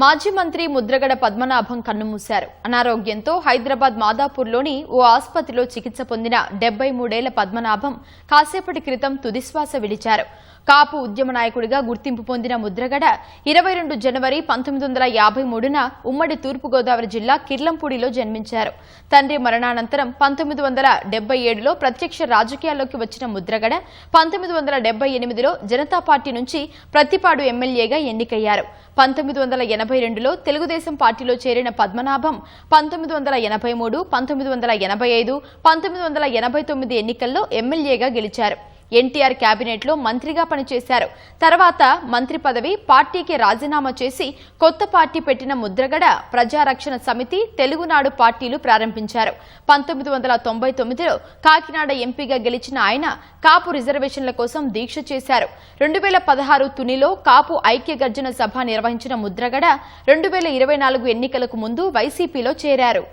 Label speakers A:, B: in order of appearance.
A: మాజీ మంత్రి ముద్రగడ పద్మనాభం కన్నుమూశారు. అనారోగ్యంతో హైదరాబాద్ మాదాపూర్లోని ఓ ఆసుపత్రిలో చికిత్స పొందిన 73 ఏళ్ల పద్మనాభం కాసేపటి క్రితం తుదిశ్వాస విడిచారు. కాపు ఉద్యమ నాయకుడిగా గుర్తింపు పొందిన ముద్రగడ 22 జనవరి 1953న ఉమ్మడి తూర్పుగోదావరి జిల్లా కిర్లంపూడిలో జన్మించారు. తండ్రి మరణానంతరం 1977లో ప్రత్యక్ష రాజకీయాల్లోకి వచ్చిన ముద్రగడ 1978లో జనతా పార్టీ నుంచి ప్రతిపాడు ఎమ్మెల్యేగా ఎన్నికయ్యారు. 1982లో తెలుగుదేశం పార్టీలో చేరిన పద్మనాభం 1983, 1985, 1989 ఎన్నికల్లో ఎమ్మెల్యేగా గెలిచారు. ఎన్టీఆర్ కేబినెట్లో మంత్రిగా పనిచేశారు. తర్వాత మంత్రి పదవి పార్టీకి రాజీనామా చేసి కొత్త పార్టీ పెట్టిన ముద్రగడ ప్రజారక్షణ సమితి, తెలుగునాడు పార్టీలు ప్రారంభించారు. 1999లో కాకినాడ ఎంపీగా గెలిచిన ఆయన కాపు రిజర్వేషన్ల కోసం దీక్ష చేశారు. 2016 తునిలో కాపు ఐక్య గర్జన సభ నిర్వహించిన ముద్రగడ 2024 ఎన్నికలకు ముందు వైసీపీలో చేరారు.